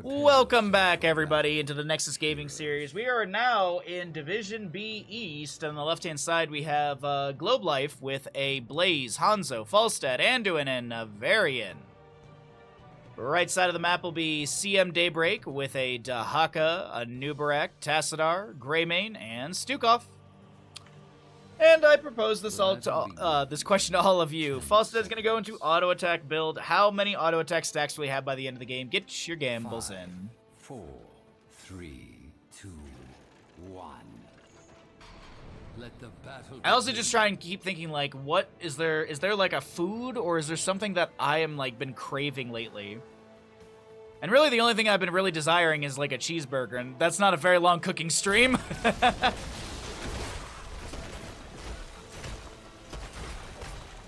Welcome back, everybody, into the Nexus Gaming Series. We are now in Division B East. On the left-hand side, we have Globe Life with a Blaze, Hanzo, Falstad, Anduin, and Varian. Right side of the map will be CM Daybreak with a Dahaka, a Nubarak, Tassadar, Greymane, and Stukov. And I propose this this question to all of you. Falstad's going to go into auto attack build. How many auto attack stacks will we have by the end of the game? Get your gambles in. 4, 3, 2, 1. Let the battle. I also just try and keep thinking, like, what is there? Is there like a food, or is there something that I am like been craving lately? And really, the only thing I've been really desiring is like a cheeseburger, and that's not a very long cooking stream.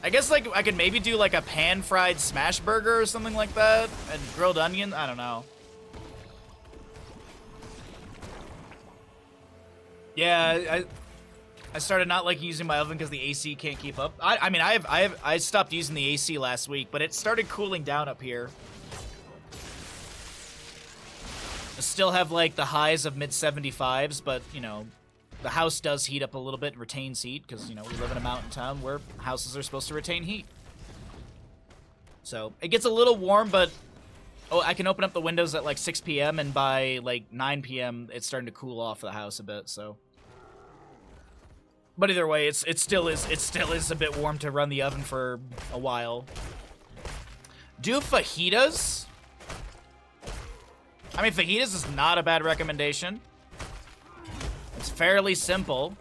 I guess, like, I could maybe do, like, a pan-fried smash burger or something like that, and grilled onion, I don't know. Yeah, I started not liking using my oven because the AC can't keep up. I mean, I stopped using the AC last week, but it started cooling down up here. I still have, like, the highs of mid-75s, but, you know, the house does heat up a little bit and retains heat because, you know, we live in a mountain town where houses are supposed to retain heat. So, it gets a little warm, but I can open up the windows at like 6 p.m. and by like 9 p.m. it's starting to cool off the house a bit, so. But either way, it still is a bit warm to run the oven for a while. Do fajitas? I mean, fajitas is not a bad recommendation. It's fairly simple.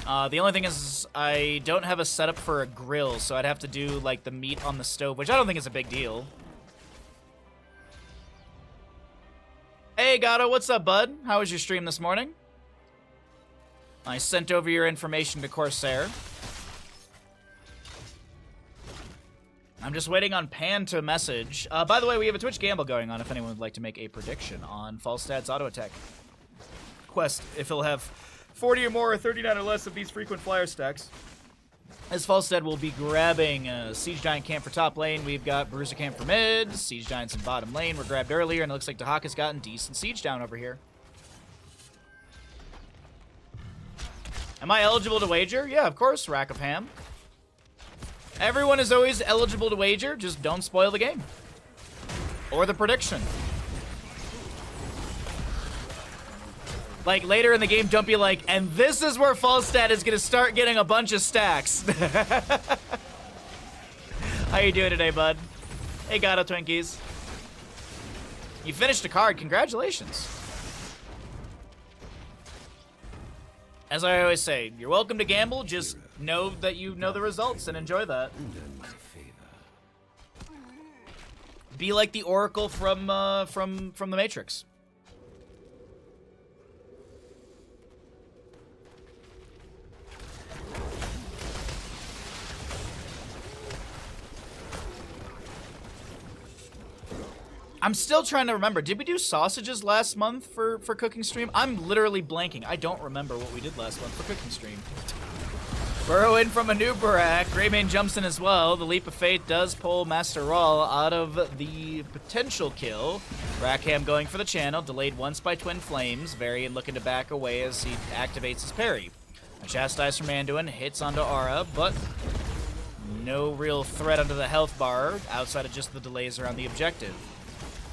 The only thing is I don't have a setup for a grill, so I'd have to do like the meat on the stove, which I don't think is a big deal. Hey Gato, what's up, bud? How was your stream this morning? I sent over your information to Corsair. I'm just waiting on Pan to message. By the way, we have a Twitch gamble going on if anyone would like to make a prediction on Falstad's auto attack quest, if he'll have 40 or more or 39 or less of these frequent flyer stacks. As Falstad will be grabbing Siege Giant camp for top lane. We've got Bruiser camp for mid. Siege Giants in bottom lane were grabbed earlier, and it looks like Dahaka's gotten decent siege down over here. Am I eligible to wager? Yeah, of course, Rack of Ham. Everyone is always eligible to wager, just don't spoil the game. Or the prediction. Like, later in the game, don't be like, and this is where Falstad is going to start getting a bunch of stacks. How you doing today, bud? Hey, Gato Twinkies. You finished a card. Congratulations. As I always say, you're welcome to gamble. Just know that you know the results and enjoy that. Be like the Oracle from the Matrix. I'm still trying to remember. Did we do sausages last month for cooking stream? I'm literally blanking. I don't remember what we did last month for cooking stream. Burrow in from a new Barak. Greymane jumps in as well. The Leap of Fate does pull Master Rawl out of the potential kill. Rackham going for the channel. Delayed once by Twin Flames. Varian looking to back away as he activates his parry. A Chastise from Anduin hits onto Aura, but no real threat under the health bar outside of just the delays around the objective.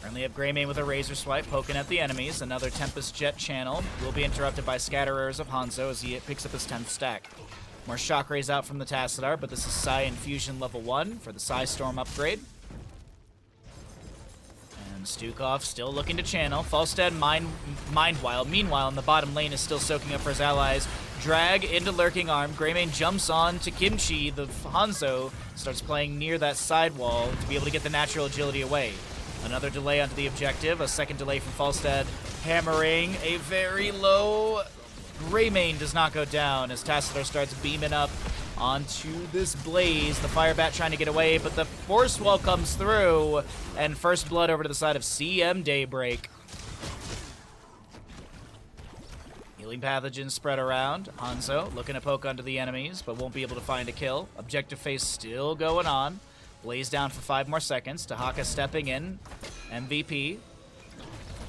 Currently have Greymane with a Razor Swipe poking at the enemies. Another Tempest Jet channel will be interrupted by Scatterers of Hanzo as he picks up his 10th stack. More Shock Rays out from the Tassadar, but this is Psy Infusion level 1 for the Psy Storm upgrade. And Stukov still looking to channel. Falstad Mindwild. Meanwhile, in the bottom lane is still soaking up for his allies. Drag into Lurking Arm. Greymane jumps on to Kimchi. The Hanzo starts playing near that sidewall to be able to get the natural agility away. Another delay onto the objective. A second delay from Falstad. Hammering a very low. Greymane does not go down as Tassadar starts beaming up onto this Blaze. The Fire Bat trying to get away, but the Force Wall comes through. And first blood over to the side of CM Daybreak. Healing pathogens spread around. Hanzo looking to poke onto the enemies, but won't be able to find a kill. Objective phase still going on. Blaze down for 5 more seconds. Dahaka stepping in. MVP.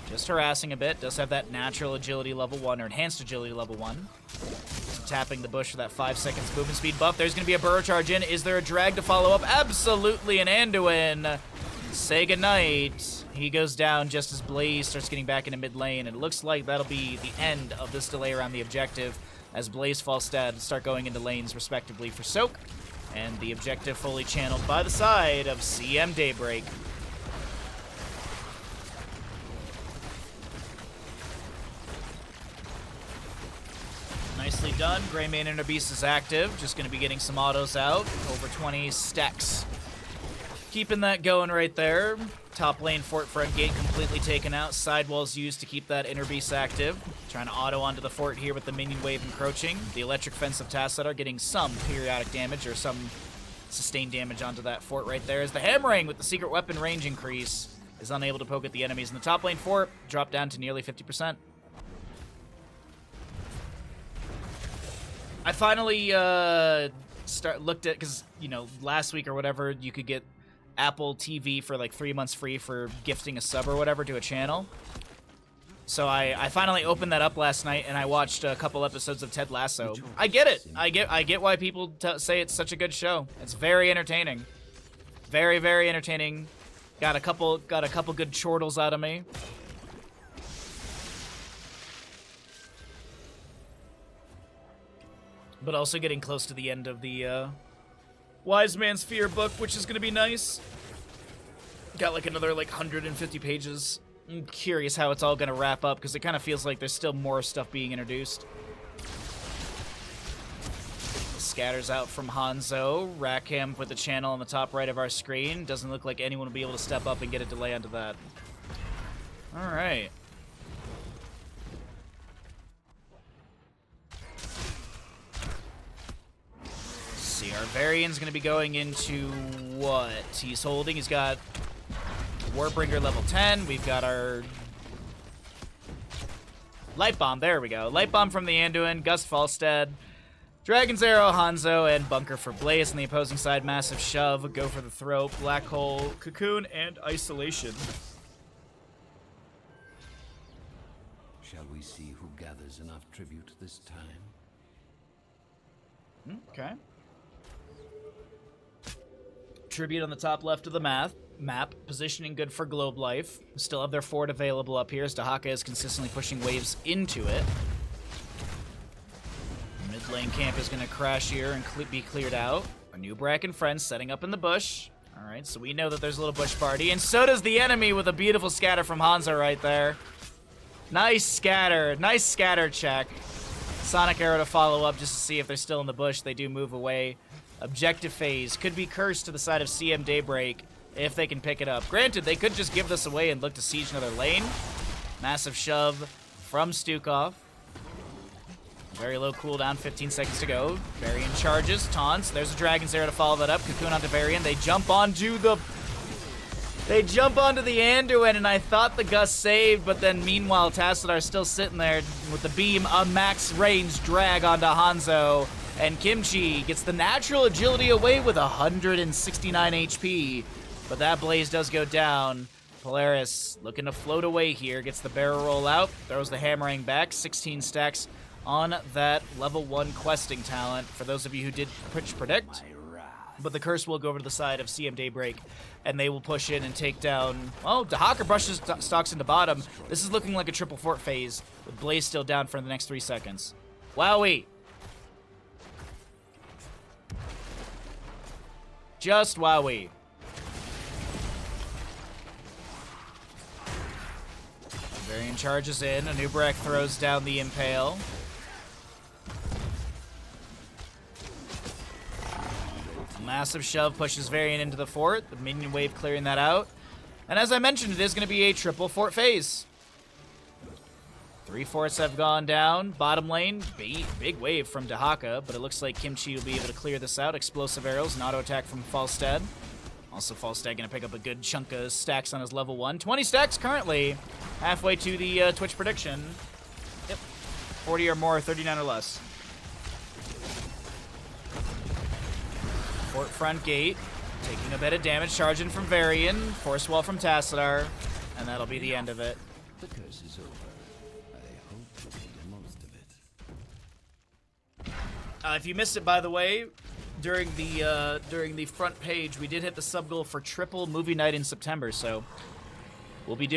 Just harassing a bit. Does have that natural agility level 1 or enhanced agility level 1. So tapping the bush for that 5 seconds movement speed buff. There's going to be a burrow charge in. Is there a drag to follow up? Absolutely an Anduin. Say goodnight. He goes down just as Blaze starts getting back into mid lane. And it looks like that'll be the end of this delay around the objective as Blaze, Falstad start going into lanes respectively for Soak. And the objective fully channeled by the side of CM Daybreak. Nicely done. Greymane Inner Beast is active. Just going to be getting some autos out. Over 20 stacks. Keeping that going right there. Top lane fort front gate completely taken out. Sidewalls used to keep that Inner Beast active. Trying to auto onto the fort here with the minion wave encroaching. The electric fence of Tassadar getting some periodic damage or some sustained damage onto that fort right there. As the hammering with the secret weapon range increase is unable to poke at the enemies in the top lane fort. Drop down to nearly 50%. I finally looked at, because, you know, last week or whatever, you could get Apple TV for like 3 months free for gifting a sub or whatever to a channel. So I finally opened that up last night and I watched a couple episodes of Ted Lasso. I get it. I get why people say it's such a good show. It's very entertaining. Very, very entertaining. Got a couple good chortles out of me. But also getting close to the end of the Wise Man's Fear book, which is going to be nice. Got like another like 150 pages. I'm curious how it's all going to wrap up, because it kind of feels like there's still more stuff being introduced. Scatters out from Hanzo. Rackham with the channel on the top right of our screen. Doesn't look like anyone will be able to step up and get a delay onto that. Alright. See, our Varian's going to be going into what he's holding. He's got Warbringer level 10. We've got our Light Bomb. There we go. Light Bomb from the Anduin, Gust Falstad, Dragon's Arrow, Hanzo, and Bunker for Blaze. On the opposing side, Massive Shove, Go for the Throat, Black Hole, Cocoon, and Isolation. Shall we see who gathers enough tribute this time? Okay. Tribute on the top left of the map. Positioning good for Globe Life. Still have their fort available up here as Dahaka is consistently pushing waves into it. Mid lane camp is going to crash here and be cleared out. Our new Bracken friends setting up in the bush. Alright, so we know that there's a little bush party. And so does the enemy with a beautiful scatter from Hanzo right there. Nice scatter. Nice scatter check. Sonic Arrow to follow up just to see if they're still in the bush. They do move away. Objective phase could be cursed to the side of CM Daybreak if they can pick it up. Granted, they could just give this away and look to siege another lane. Massive shove from Stukov. Very low cooldown, 15 seconds to go. Varian charges, taunts. There's a Dragon's Arrow to follow that up. Cocoon onto Varian. They jump onto the Anduin, and I thought the Gust saved, but then meanwhile, Tassadar still sitting there with the beam, a max range drag onto Hanzo. And Kimchi gets the natural agility away with 169 HP. But that Blaze does go down. Polaris looking to float away here. Gets the barrel roll out. Throws the hammering back. 16 stacks on that level 1 questing talent. For those of you who did predict. But the curse will go over to the side of CM Daybreak. And they will push in and take down... Oh, Dahaka brushes stocks into bottom. This is looking like a triple fort phase. With Blaze still down for the next 3 seconds. Wowee. Just wowee. Varian charges in. Anub'arak throws down the Impale. Massive shove pushes Varian into the fort. The minion wave clearing that out. And as I mentioned, it is going to be a triple fort phase. 3 forts have gone down. Bottom lane, big wave from Dahaka, but it looks like Kimchi will be able to clear this out. Explosive arrows, an auto attack from Falstad. Also, Falstad going to pick up a good chunk of stacks on his level 1. 20 stacks currently, halfway to the Twitch prediction. Yep, 40 or more, 39 or less. Fort front gate. Taking a bit of damage, charging from Varian, Force Wall from Tassadar, and that'll be the end of it. The curse is over. I hope you made the most of it. If you missed it, by the way, during the front page, we did hit the sub goal for triple movie night in September. So we'll be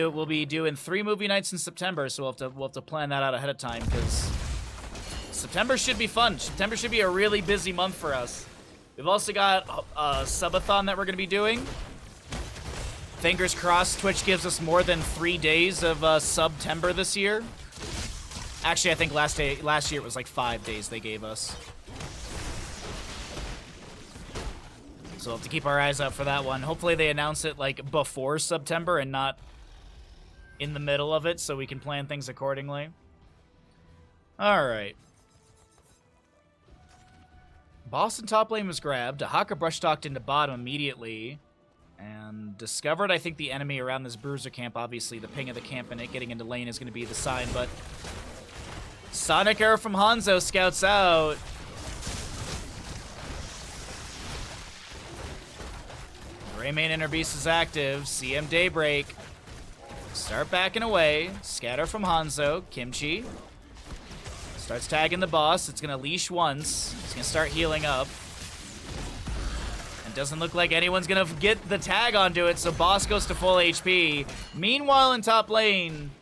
doing 3 movie nights in September. So we'll have to plan that out ahead of time because September should be fun. September should be a really busy month for us. We've also got a subathon that we're going to be doing. Fingers crossed Twitch gives us more than 3 days of September this year. Actually, I think last year it was like 5 days they gave us. So we'll have to keep our eyes out for that one. Hopefully they announce it like before September and not in the middle of it so we can plan things accordingly. All right. Boston top lane was grabbed. Dahaka brush talked into bottom immediately. And discovered, I think, the enemy around this bruiser camp. Obviously, the ping of the camp and it getting into lane is going to be the sign. But Sonic Arrow from Hanzo scouts out. Greymane Inner Beast is active. CM Daybreak. Start backing away. Scatter from Hanzo. Kimchi. Starts tagging the boss. It's going to leash once. It's going to start healing up. And doesn't look like anyone's going to get the tag onto it, so boss goes to full HP. Meanwhile, in top lane,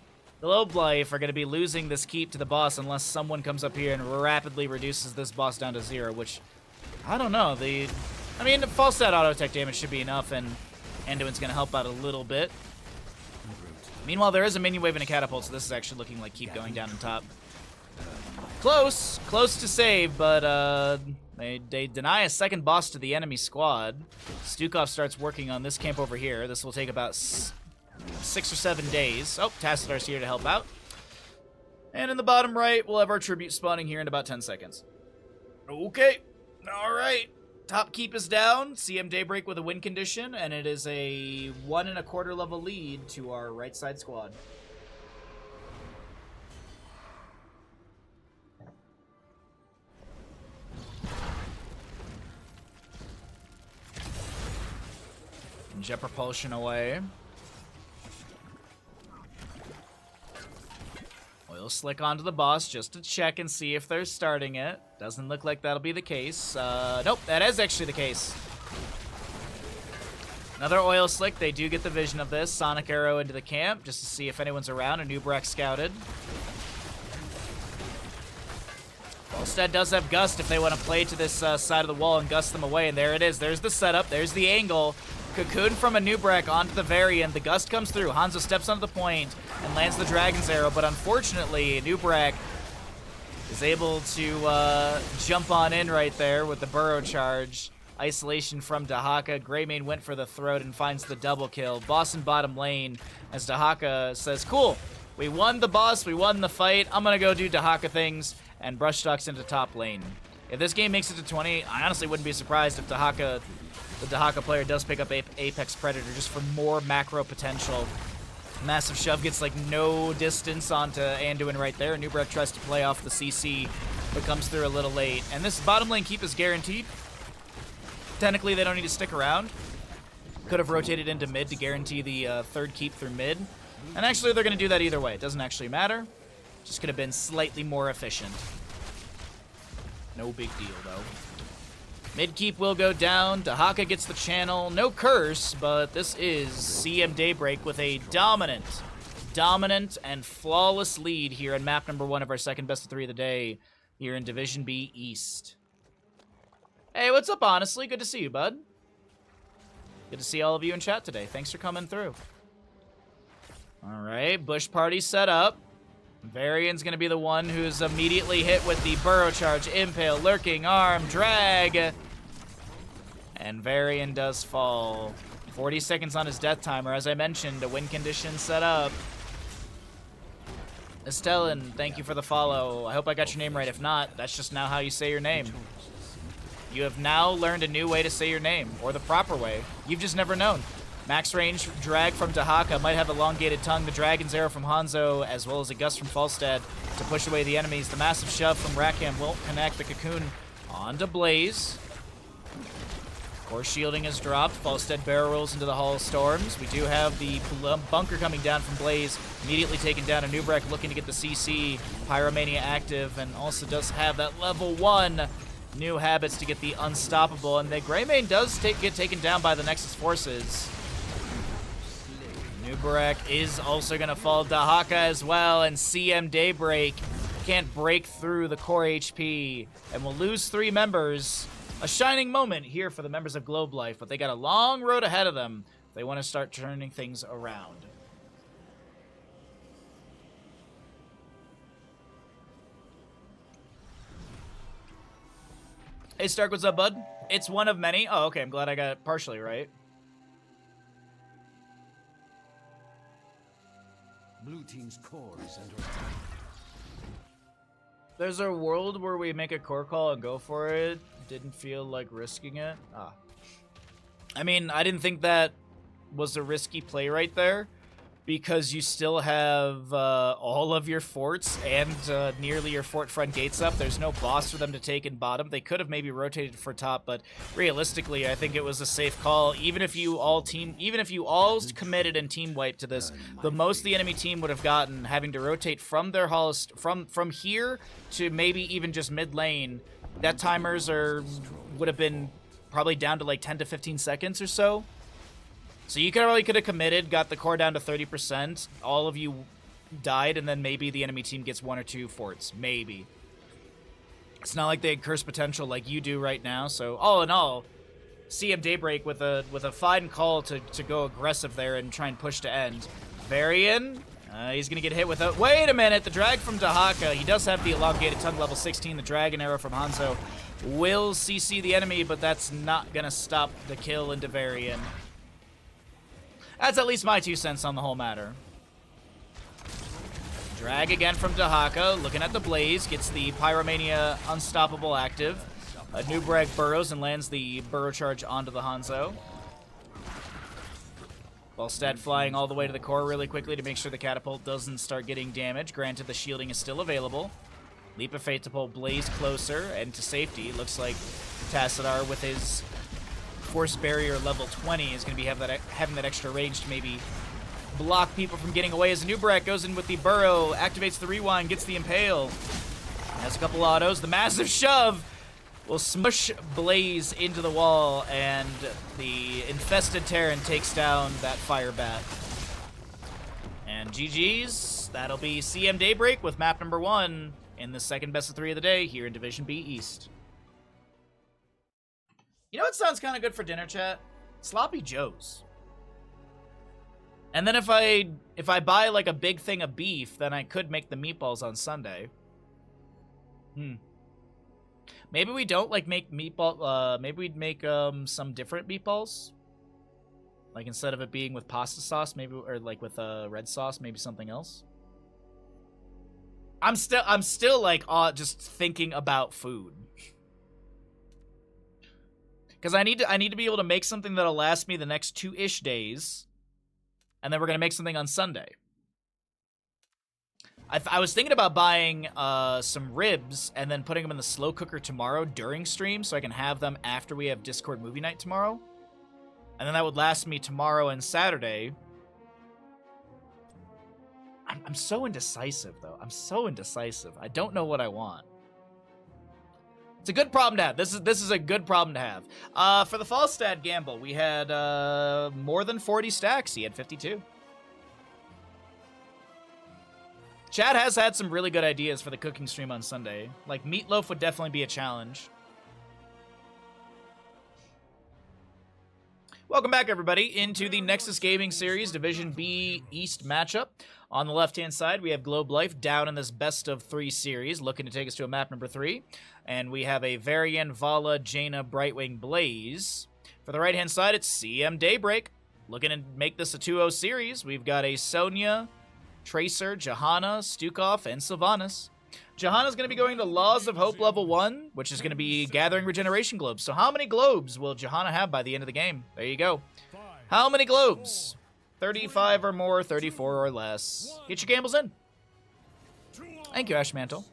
the Lobelife are going to be losing this keep to the boss unless someone comes up here and rapidly reduces this boss down to 0, which, I don't know. I mean, the false stat auto attack damage should be enough, and Anduin's going to help out a little bit. Meanwhile, there is a minion wave and a catapult, so this is actually looking like keep going down in top. Close to save, but they deny a second boss to the enemy squad. Stukov starts working on this camp over here. This will take about 6 or 7 days. Oh, Tacitar's here to help out. And in the bottom right, we'll have our tribute spawning here in about 10 seconds. Okay, all right. Top keep is down. CM Daybreak with a win condition, and it is a 1 1/4 level lead to our right side squad. Jet propulsion away. Oil slick onto the boss just to check and see if they're starting it. Doesn't look like that'll be the case. Nope, that is actually the case. Another oil slick. They do get the vision of this. Sonic Arrow into the camp just to see if anyone's around. A Nubrak scouted. Volstad does have Gust if they want to play to this side of the wall and gust them away. And there it is. There's the setup. There's the angle. Cocoon from a Nubrak onto the Varian. The Gust comes through. Hanzo steps onto the point and lands the Dragon's Arrow. But unfortunately, Nubrak is able to jump on in right there with the Burrow Charge. Isolation from Dahaka. Greymane went for the throat and finds the double kill. Boss in bottom lane as Dahaka says, cool, we won the boss, we won the fight. I'm going to go do Dahaka things and brush stalks into top lane. If this game makes it to 20, I honestly wouldn't be surprised if the Dahaka player does pick up Apex Predator just for more macro potential. Massive Shove gets like no distance onto Anduin right there. Nubrak tries to play off the CC, but comes through a little late. And this bottom lane keep is guaranteed. Technically, they don't need to stick around. Could have rotated into mid to guarantee the third keep through mid. And actually, they're going to do that either way. It doesn't actually matter. Just could have been slightly more efficient. No big deal, though. Mid keep will go down. Dahaka gets the channel. No curse, but this is CM Daybreak with a dominant and flawless lead here in map number 1 of our second best of 3 of the day here in Division B East. Hey, what's up, honestly? Good to see you, bud. Good to see all of you in chat today. Thanks for coming through. All right, Bush Party set up. Varian's going to be the one who's immediately hit with the Burrow Charge, Impale, Lurking Arm, Drag. And Varian does fall. 40 seconds on his death timer. As I mentioned, a win condition set up. Estellan, thank you for the follow. I hope I got your name right. If not, that's just now how you say your name. You have now learned a new way to say your name, or the proper way. You've just never known. Max range drag from Dahaka might have elongated tongue. The Dragon's Arrow from Hanzo, as well as a Gust from Falstad to push away the enemies. The massive shove from Rackham won't connect. The Cocoon onto Blaze. Core shielding is dropped. Falstead barrel rolls into the Hall of Storms. We do have the bunker coming down from Blaze, immediately taking down a Nubrek, looking to get the CC. Pyromania active, and also does have that level 1 new habits to get the unstoppable. And the Greymane does get taken down by the Nexus forces. Nubrek is also going to fall. Dahaka as well, and CM Daybreak can't break through the core HP, and will lose 3 members. A shining moment here for the members of Globe Life, but they got a long road ahead of them if they want to start turning things around. Hey Stark, what's up, bud? It's one of many. Oh, okay, I'm glad I got it partially right. Blue team's core is under attack. There's a world where we make a core call and go for it. Didn't feel like risking it. I mean, I didn't think that was a risky play right there, because you still have all of your forts and nearly your fort front gates up. There's no boss for them to take in bottom. They could have maybe rotated for top, but realistically, I think it was a safe call. Even if you all committed and team wiped to this, the most the enemy team would have gotten having to rotate from their halls from here to maybe even just mid lane. That timers would have been probably down to like 10 to 15 seconds or so. So you could have committed, got the core down to 30%. All of you died, and then maybe the enemy team gets 1 or 2 forts. Maybe. It's not like they had curse potential like you do right now. So all in all, CM Daybreak with a fine call to go aggressive there and try and push to end. Varian, he's going to get hit with a... Wait a minute, the drag from Dahaka. He does have the elongated tongue level 16. The dragon arrow from Hanzo will CC the enemy, but that's not going to stop the kill into Varian. That's at least my 2 cents on the whole matter. Drag again from Dahaka, looking at the Blaze, gets the Pyromania Unstoppable active. Nubrek burrows and lands the burrow charge onto the Hanzo. Volstad flying all the way to the core really quickly to make sure the catapult doesn't start getting damage. Granted, the shielding is still available. Leap of Fate to pull Blaze closer and to safety. Looks like Tassadar with his Force Barrier level 20 is going to be having that extra range to maybe block people from getting away. As Nubrek goes in with the burrow, activates the rewind, gets the impale. Has a couple autos. The massive shove will smush Blaze into the wall, and the infested Terran takes down that fire bat. And GG's. That'll be CM Daybreak with map number 1 in the second best of 3 of the day here in Division B East. You know what sounds kind of good for dinner, chat? Sloppy Joes. And then if I buy like a big thing of beef, then I could make the meatballs on Sunday. Maybe we don't like make meatball. Maybe we'd make some different meatballs. Like instead of it being with pasta sauce, maybe, or like with red sauce, maybe something else. I'm still like just thinking about food. Because I need to be able to make something that'll last me the next 2-ish days, and then we're gonna make something on Sunday. I was thinking about buying some ribs and then putting them in the slow cooker tomorrow during stream, so I can have them after we have Discord movie night tomorrow, and then that would last me tomorrow and Saturday. I'm so indecisive though. I'm so indecisive. I don't know what I want. It's a good problem to have. This is a good problem to have. For the Falstad gamble, we had more than 40 stacks. He had 52. Chad has had some really good ideas for the cooking stream on Sunday. Like, meatloaf would definitely be a challenge. Welcome back, everybody, into the Nexus Gaming Series Division B East matchup. On the left-hand side, we have Globe Life down in this best of 3 series, looking to take us to a map number 3. And we have a Varian, Vala, Jaina, Brightwing, Blaze. For the right-hand side, it's CM Daybreak, looking to make this a 2-0 series. We've got a Sonya, Tracer, Johanna, Stukov, and Sylvanas. Johanna's going to be going to Laws of Hope level 1, which is going to be gathering regeneration globes. So how many globes will Johanna have by the end of the game? There you go. How many globes? 35 or more, 34 or less. Get your gambles in. Thank you, Ash Mantle.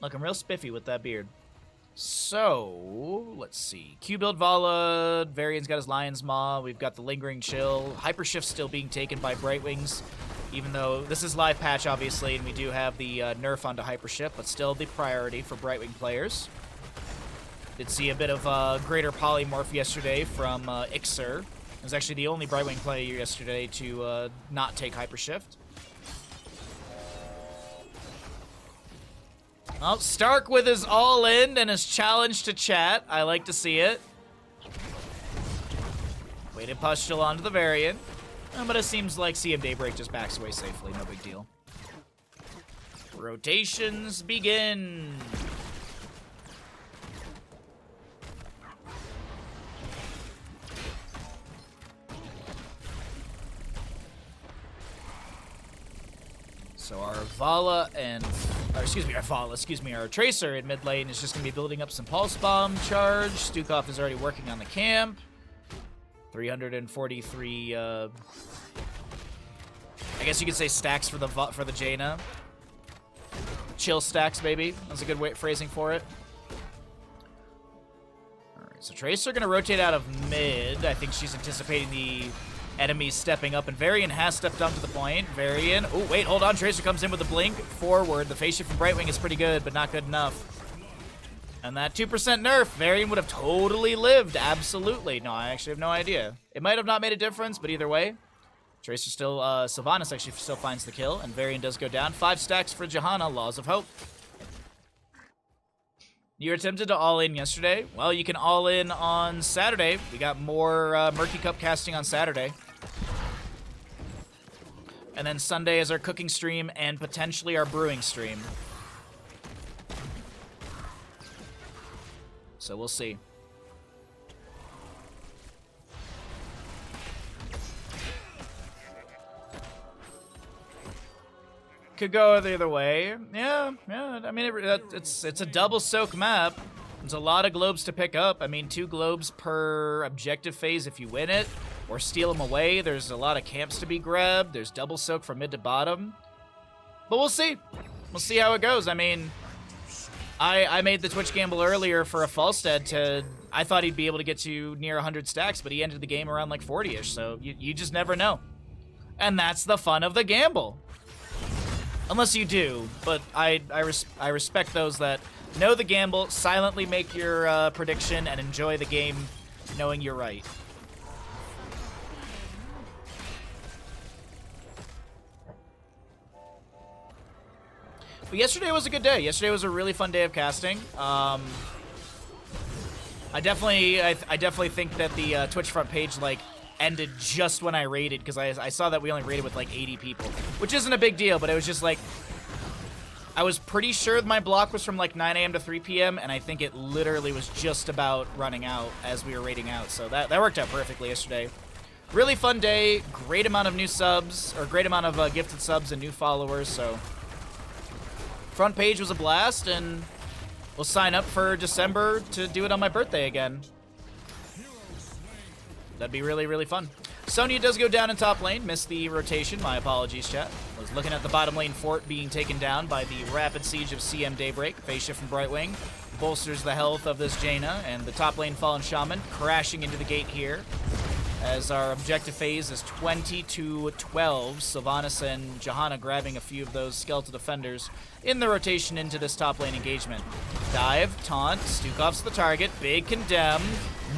Looking real spiffy with that beard. So, let's see. Q build Vala, Varian's got his Lion's Maw, we've got the Lingering Chill. Hypershift's still being taken by Brightwings, even though this is live patch, obviously, and we do have the nerf onto Hypershift, but still the priority for Brightwing players. Did see a bit of greater polymorph yesterday from Ixer. It was actually the only Brightwing player yesterday to not take Hypershift. Well, Stark with his all-in and his challenge to chat. I like to see it. Weighted Pustule onto the Varian. But it seems like CM Daybreak just backs away safely. No big deal. Rotations begin. So our Vala and, our Tracer in mid lane is just going to be building up some Pulse Bomb charge. Stukov is already working on the camp. 343, I guess you could say stacks for the Jaina. Chill stacks, baby. That's a good phrasing for it. All right, so Tracer going to rotate out of mid. I think she's anticipating the enemies stepping up, and Varian has stepped up to the point. Varian, oh wait, hold on, Tracer comes in with a blink forward. The phase shift from Brightwing is pretty good, but not good enough. And that 2% nerf, Varian would have totally lived, absolutely. No, I actually have no idea. It might have not made a difference, but either way, Tracer still, Sylvanas actually still finds the kill, and Varian does go down. 5 stacks for Johanna, Laws of Hope. You attempted to all-in yesterday. Well, you can all-in on Saturday. We got more Murky Cup casting on Saturday. And then Sunday is our cooking stream and potentially our brewing stream. So we'll see. Could go the other way. Yeah. I mean, it's a double soak map. There's a lot of globes to pick up. I mean, 2 globes per objective phase if you win it, or steal them away. There's a lot of camps to be grabbed. There's double soak from mid to bottom. But we'll see. We'll see how it goes. I mean, I made the Twitch gamble earlier for a Falstead to... I thought he'd be able to get to near 100 stacks, but he ended the game around like 40-ish, so you just never know. And that's the fun of the gamble. Unless you do, but I respect those that know the gamble, silently make your prediction, and enjoy the game knowing you're right. But yesterday was a good day. Yesterday was a really fun day of casting. I definitely think that the Twitch front page ended just when I raided, because I saw that we only raided with like 80 people, which isn't a big deal, but it was just like, I was pretty sure my block was from like 9 a.m. to 3 p.m., and I think it literally was just about running out as we were raiding out, so that worked out perfectly yesterday. Really fun day, great amount of new subs, or great amount of gifted subs and new followers, so front page was a blast, and we'll sign up for December to do it on my birthday again. That'd be really, really fun. Sonya does go down in top lane. Missed the rotation. My apologies, chat. Was looking at the bottom lane fort being taken down by the rapid siege of CM Daybreak. Phase shift from Brightwing bolsters the health of this Jaina, and the top lane Fallen Shaman crashing into the gate here. As our objective phase is 20-12. Sylvanas and Johanna grabbing a few of those skeletal defenders in the rotation into this top lane engagement. Dive, taunt, Stukov's the target, big condemn.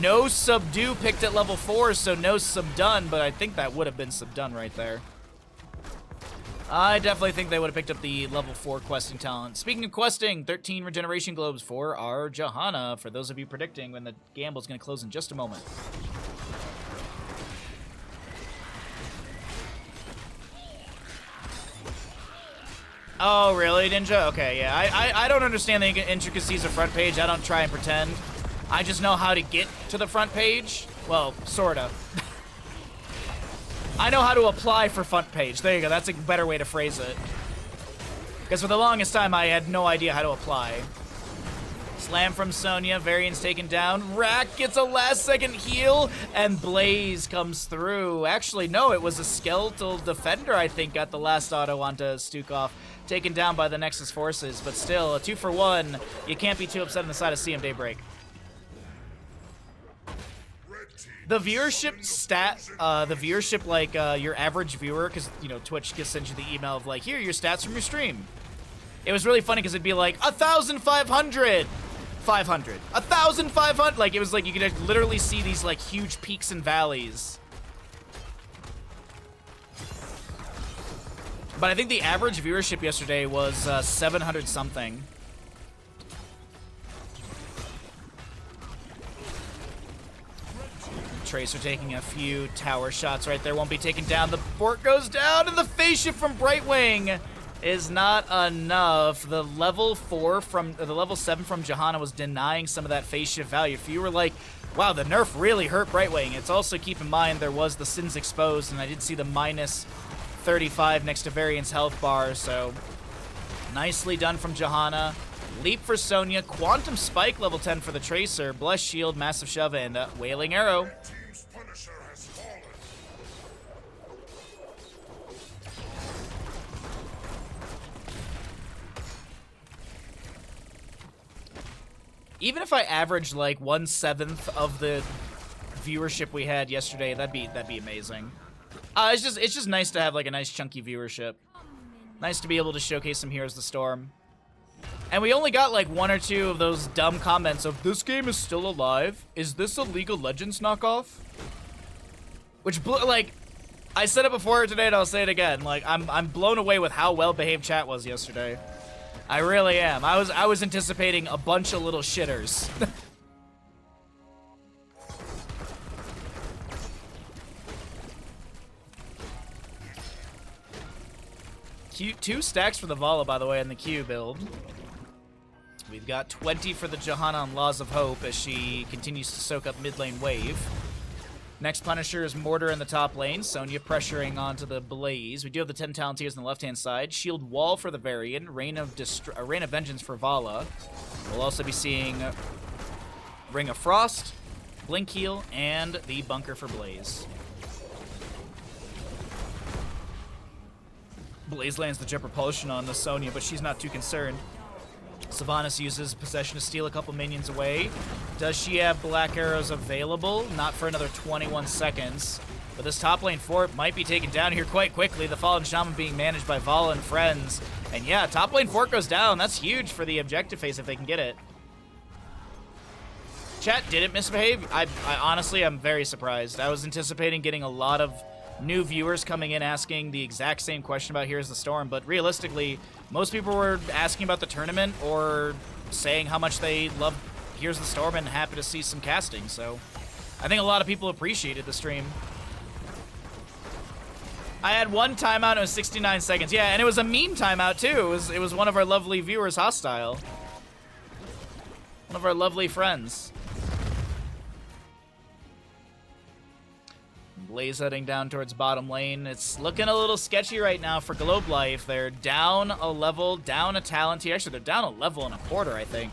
No subdue picked at level 4, so no subdone, but I think that would have been subdone right there. I definitely think they would have picked up the level 4 questing talent. Speaking of questing, 13 regeneration globes for our Johanna, for those of you predicting when the gamble's going to close in just a moment. Oh, really, Ninja? Okay, yeah. I don't understand the intricacies of front page. I don't try and pretend. I just know how to get to the front page. Well, sorta. I know how to apply for front page. There you go. That's a better way to phrase it. Because for the longest time, I had no idea how to apply. slam from Sonya. Varian's taken down. Rack gets a last-second heal, and Blaze comes through. Actually, no, it was a skeletal defender, I think, got the last auto onto Stukov. Taken down by the Nexus forces, but still, a 2-for-1. You can't be too upset on the side of CM Daybreak. The viewership like your average viewer, because, you know, Twitch just sends you the email of like, here are your stats from your stream. It was really funny because it'd be like 1,500, 500, 1,500. Like, it was like you could literally see these like huge peaks and valleys. But I think the average viewership yesterday was 700 something. Tracer taking a few tower shots right there. Won't be taken down. The fort goes down, and the phase shift from Brightwing is not enough. The level 7 from Johanna was denying some of that phase shift value. If you were like, wow, the nerf really hurt Brightwing, it's also, keep in mind, there was the Sins exposed, and I did see the minus 35 next to Varian's health bar, so nicely done from Johanna. Leap for Sonya, Quantum Spike level 10 for the Tracer, Blessed Shield, Massive Shove, and Wailing Arrow. Even if I averaged like 1/7 of the viewership we had yesterday, that'd be amazing. It's just nice to have like a nice chunky viewership. Nice to be able to showcase some Heroes of the Storm. And we only got like 1 or 2 of those dumb comments of, this game is still alive? Is this a League of Legends knockoff? Which, like, I said it before today and I'll say it again. Like, I'm blown away with how well behaved chat was yesterday. I really am. I was anticipating a bunch of little shitters. Two stacks for the Vala, by the way, in the Q build. We've got 20 for the Johanna on Laws of Hope as she continues to soak up mid lane wave. Next Punisher is Mortar in the top lane. Sonya pressuring onto the Blaze. We do have the 10 Talontiers on the left-hand side. Shield Wall for the Varian. Rain of Vengeance for Vala. We'll also be seeing Ring of Frost, Blink Heal, and the Bunker for Blaze. Blaze lands the Jet Propulsion on the Sonya, but she's not too concerned. Sylvanas uses Possession to steal a couple minions away. Does she have Black Arrows available? Not for another 21 seconds. But this top lane fort might be taken down here quite quickly. The Fallen Shaman being managed by Vala and friends. And yeah, top lane fort goes down. That's huge for the objective phase if they can get it. Chat, did it misbehave? I honestly, I'm very surprised. I was anticipating getting a lot of new viewers coming in asking the exact same question about Here's the Storm, but realistically, most people were asking about the tournament or saying how much they love Here's the Storm and happy to see some casting, so I think a lot of people appreciated the stream. I had one timeout, it was 69 seconds. Yeah, and it was a meme timeout too. It was one of our lovely viewers, Hostile. One of our lovely friends. Blaze heading down towards bottom lane. It's looking a little sketchy right now for Globe Life. They're down a level, down a talent tier. Actually, they're down a level and a quarter, I think.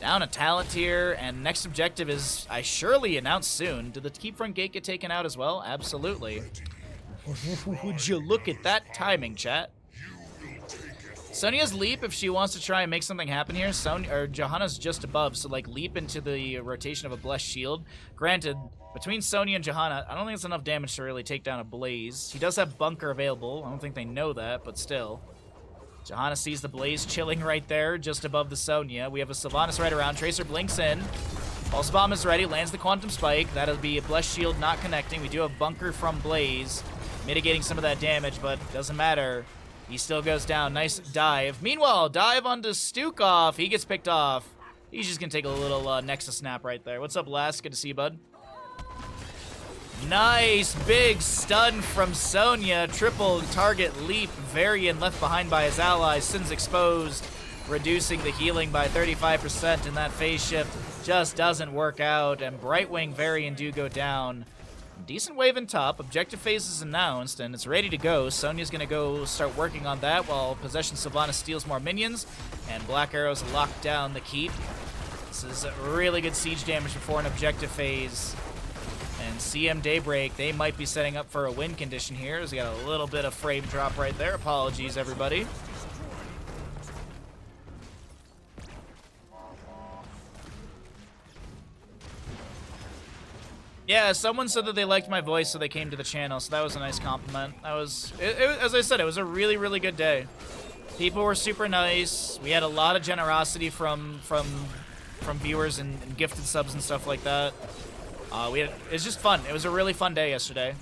Down a talent tier, and next objective is, I surely announced soon. Did the Keep Front Gate get taken out as well? Absolutely. Would you look at that timing, chat? Sonya's leap if she wants to try and make something happen here. Johanna's just above, so like leap into the rotation of a Blessed Shield. Granted, between Sonya and Johanna, I don't think it's enough damage to really take down a Blaze. He does have Bunker available. I don't think they know that, but still. Johanna sees the Blaze chilling right there, just above the Sonya. We have a Sylvanas right around. Tracer blinks in. Pulse Bomb is ready, lands the Quantum Spike. That'll be a Blessed Shield not connecting. We do have Bunker from Blaze, mitigating some of that damage, but doesn't matter. He still goes down. Nice dive. Meanwhile, dive onto Stukov. He gets picked off. He's just going to take a little Nexus snap right there. What's up, Last? Good to see you, bud. Nice big stun from Sonya. Triple target leap. Varian left behind by his allies. Sins exposed, reducing the healing by 35%, and that phase shift just doesn't work out. And Brightwing Varian do go down. Decent wave in top. Objective phase is announced, and it's ready to go. Sonya's going to go start working on that while Possession Sylvanas steals more minions, and Black Arrows lock down the keep. This is really good siege damage before an objective phase. And CM Daybreak, they might be setting up for a win condition here. As we got a little bit of frame drop right there. Apologies, everybody. Yeah, someone said that they liked my voice, so they came to the channel, so that was a nice compliment. That was, as I said, it was a really, really good day. People were super nice. We had a lot of generosity from viewers and gifted subs and stuff like that. It was just fun. It was a really fun day yesterday.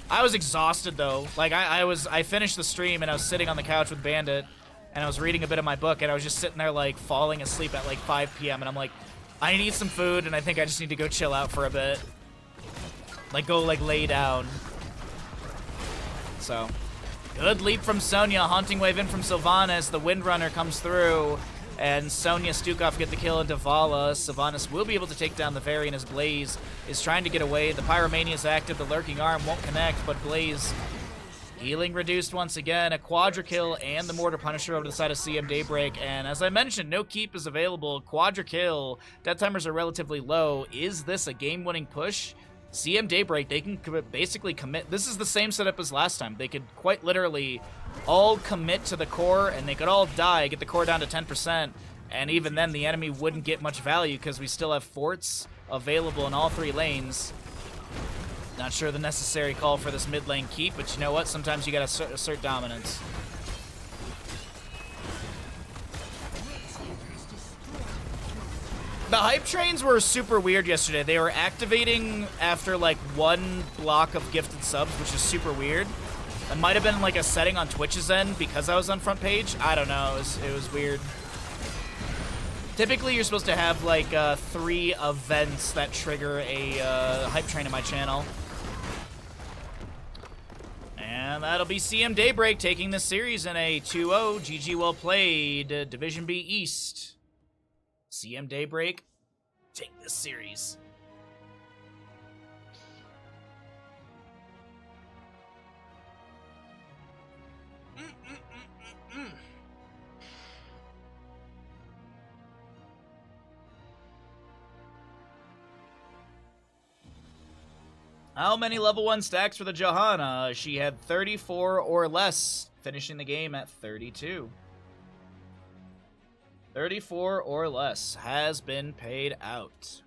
I was exhausted though. Like I finished the stream and I was sitting on the couch with Bandit, and I was reading a bit of my book, and I was just sitting there like falling asleep at like 5 p.m. and I'm like, I need some food, and I think I just need to go chill out for a bit. Like, go, like, lay down. So, good leap from Sonya. Haunting Wave in from Sylvanas. The Windrunner comes through. And Sonya Stukov get the kill into Vala. Sylvanas will be able to take down the Varian as Blaze is trying to get away. The Pyromania is active. The Lurking Arm won't connect, but Blaze healing reduced once again. A Quadra kill and the Mortar Punisher over to the side of CM Daybreak. And as I mentioned, no keep is available. Quadra kill. Death timers are relatively low. Is this a game-winning push? CM Daybreak, they can basically commit. This is the same setup as last time. They could quite literally all commit to the core, and they could all die, get the core down to 10%, and even then the enemy wouldn't get much value because we still have forts available in all 3 lanes. Not sure the necessary call for this mid lane keep, but you know what? Sometimes you gotta assert dominance. The hype trains were super weird yesterday. They were activating after like 1 block of gifted subs, which is super weird. It might have been like a setting on Twitch's end because I was on front page. I don't know. It was weird. Typically, you're supposed to have like 3 events that trigger a hype train in my channel. And that'll be CM Daybreak taking this series in a 2-0. GG well played. Division B East. CM Daybreak, take this series. How many level 1 stacks for the Johanna? She had 34 or less, finishing the game at 32. 34 or less has been paid out.